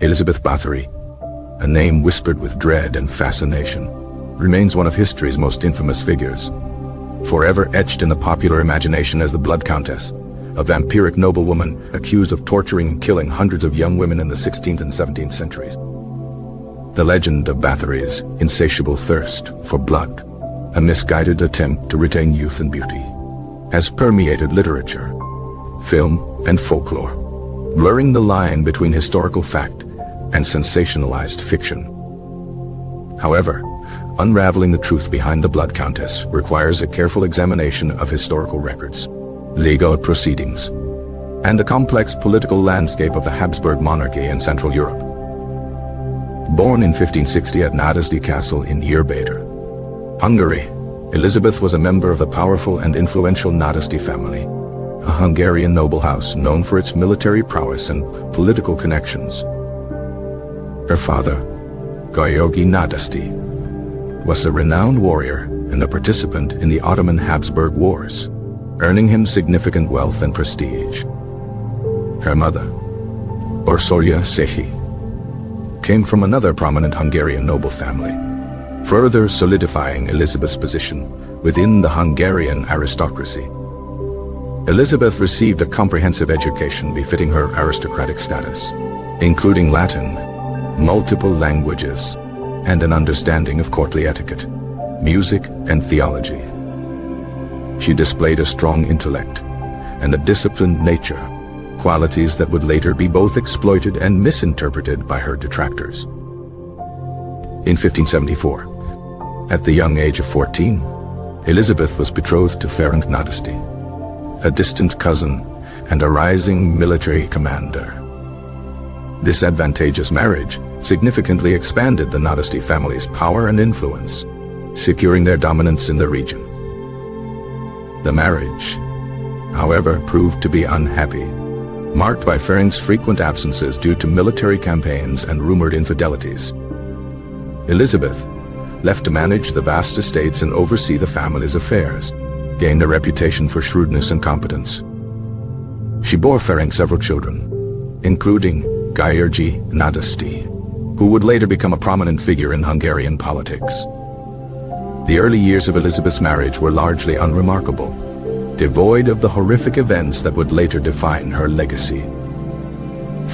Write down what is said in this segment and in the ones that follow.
Elizabeth Bathory, a name whispered with dread and fascination, remains one of history's most infamous figures. Forever etched in the popular imagination as the Blood Countess, a vampiric noblewoman accused of torturing and killing hundreds of young women in the 16th and 17th centuries. The legend of Bathory's insatiable thirst for blood, a misguided attempt to retain youth and beauty, has permeated literature, film, and folklore, blurring the line between historical fact and sensationalized fiction. However, unraveling the truth behind the Blood Countess requires a careful examination of historical records, legal proceedings, and the complex political landscape of the Habsburg monarchy in Central Europe. Born in 1560 at Nádasdy Castle in Erbeder, Hungary, Elizabeth was a member of the powerful and influential Nádasdy family, a Hungarian noble house known for its military prowess and political connections. Her father, Georgi Nádasdy, was a renowned warrior and a participant in the Ottoman Habsburg Wars, earning him significant wealth and prestige. Her mother, Orsolya Sehi, came from another prominent Hungarian noble family, further solidifying Elizabeth's position within the Hungarian aristocracy. Elizabeth received a comprehensive education befitting her aristocratic status, including Latin, multiple languages, and an understanding of courtly etiquette, music, and theology. She displayed a strong intellect and a disciplined nature, qualities that would later be both exploited and misinterpreted by her detractors. In 1574, at the young age of 14, Elizabeth was betrothed to Ferenc Nádasdy, a distant cousin and a rising military commander. This advantageous marriage significantly expanded the Nádasdy family's power and influence, securing their dominance in the region. The marriage, however, proved to be unhappy, marked by Ferenc's frequent absences due to military campaigns and rumored infidelities. Elizabeth, left to manage the vast estates and oversee the family's affairs, gained a reputation for shrewdness and competence. She bore Ferenc several children, including Georgi Nádasdy, who would later become a prominent figure in Hungarian politics. The early years of Elizabeth's marriage were largely unremarkable, devoid of the horrific events that would later define her legacy.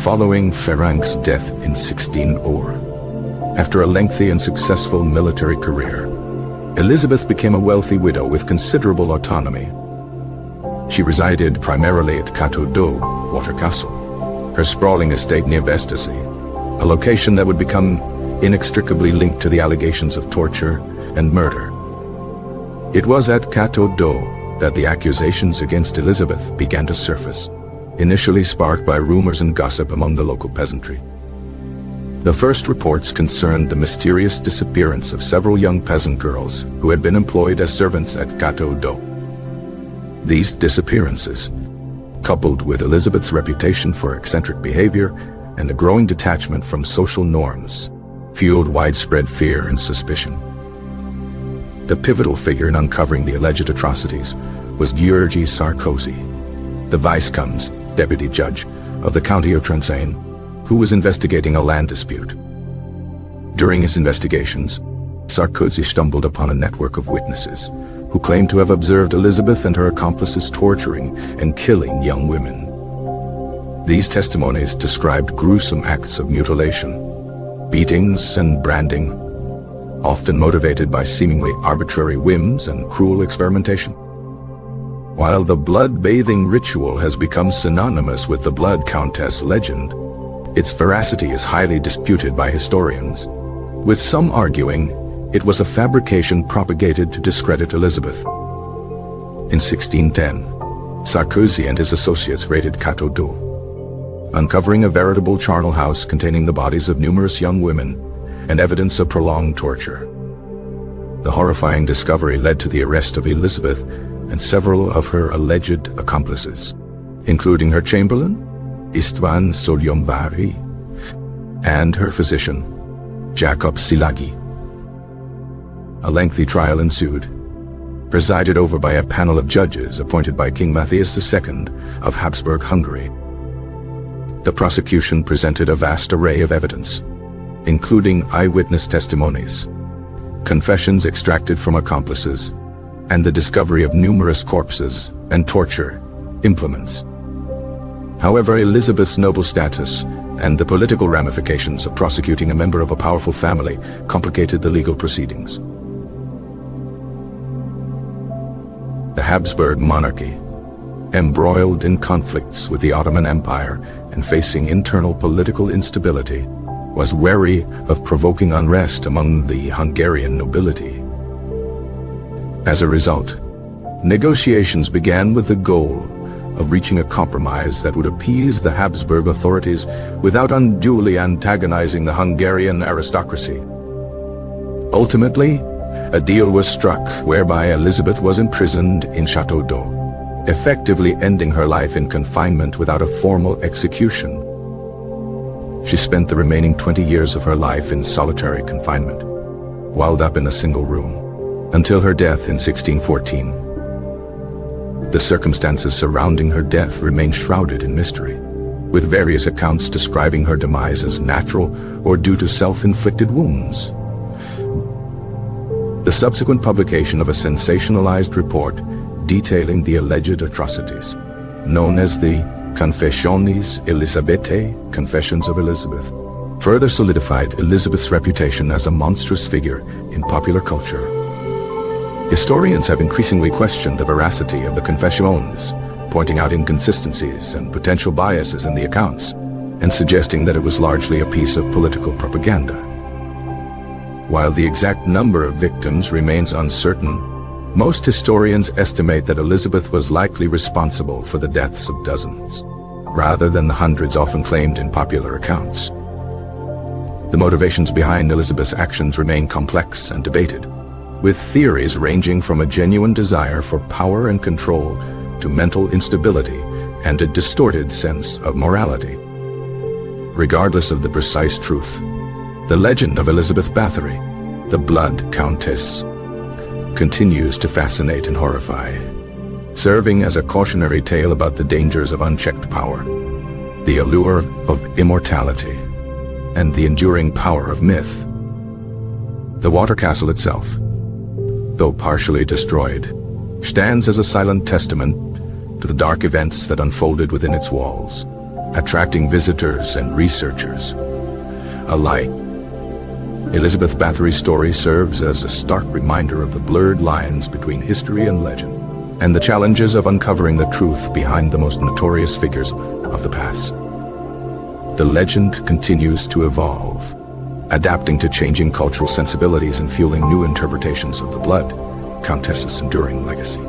Following Ferenc's death in 1604, after a lengthy and successful military career, Elizabeth became a wealthy widow with considerable autonomy. She resided primarily at Cateau d'Eau, Water Castle, her sprawling estate near Vestasy, a location that would become inextricably linked to the allegations of torture and murder. It was at Cateau d'Eau that the accusations against Elizabeth began to surface, initially sparked by rumors and gossip among the local peasantry. The first reports concerned the mysterious disappearance of several young peasant girls who had been employed as servants at Cateau d'Eau. These disappearances, coupled with Elizabeth's reputation for eccentric behavior and a growing detachment from social norms, fueled widespread fear and suspicion. The pivotal figure in uncovering the alleged atrocities was György Sarkozy, the Viscounts deputy judge of the county of Trenčín, who was investigating a land dispute. During his investigations, Sarkozy stumbled upon a network of witnesses who claimed to have observed Elizabeth and her accomplices torturing and killing young women. These testimonies described gruesome acts of mutilation, beatings and branding, often motivated by seemingly arbitrary whims and cruel experimentation. While the blood-bathing ritual has become synonymous with the Blood Countess legend, its veracity is highly disputed by historians, with some arguing it was a fabrication propagated to discredit Elizabeth. In 1610, Sarkozy and his associates raided Cateau d'Eau, uncovering a veritable charnel house containing the bodies of numerous young women and evidence of prolonged torture. The horrifying discovery led to the arrest of Elizabeth and several of her alleged accomplices, including her chamberlain, István Szolyon-Vári, and her physician, Jakub Szilágyi. A lengthy trial ensued, presided over by a panel of judges appointed by King Matthias II of Habsburg Hungary. The prosecution presented a vast array of evidence, including eyewitness testimonies, confessions extracted from accomplices, and the discovery of numerous corpses and torture implements. However, Elizabeth's noble status and the political ramifications of prosecuting a member of a powerful family complicated the legal proceedings. The Habsburg monarchy, embroiled in conflicts with the Ottoman Empire and facing internal political instability, was wary of provoking unrest among the Hungarian nobility. As a result, negotiations began with the goal of reaching a compromise that would appease the Habsburg authorities without unduly antagonizing the Hungarian aristocracy. Ultimately, a deal was struck whereby Elizabeth was imprisoned in Chateau d'Eau, effectively ending her life in confinement without a formal execution. She spent the remaining 20 years of her life in solitary confinement, walled up in a single room, until her death in 1614. The circumstances surrounding her death remain shrouded in mystery, with various accounts describing her demise as natural or due to self-inflicted wounds. The subsequent publication of a sensationalized report detailing the alleged atrocities, known as the Confessiones Elisabethae, Confessions of Elizabeth, further solidified Elizabeth's reputation as a monstrous figure in popular culture. Historians have increasingly questioned the veracity of the Confessiones, pointing out inconsistencies and potential biases in the accounts, and suggesting that it was largely a piece of political propaganda. While the exact number of victims remains uncertain, most historians estimate that Elizabeth was likely responsible for the deaths of dozens, rather than the hundreds often claimed in popular accounts. The motivations behind Elizabeth's actions remain complex and debated, with theories ranging from a genuine desire for power and control to mental instability and a distorted sense of morality. Regardless of the precise truth, the legend of Elizabeth Bathory, the Blood Countess, continues to fascinate and horrify, serving as a cautionary tale about the dangers of unchecked power, the allure of immortality, and the enduring power of myth. The water castle itself, though partially destroyed, stands as a silent testament to the dark events that unfolded within its walls, attracting visitors and researchers alike. Elizabeth Bathory's story serves as a stark reminder of the blurred lines between history and legend, and the challenges of uncovering the truth behind the most notorious figures of the past. The legend continues to evolve, adapting to changing cultural sensibilities and fueling new interpretations of the Blood Countess's enduring legacy.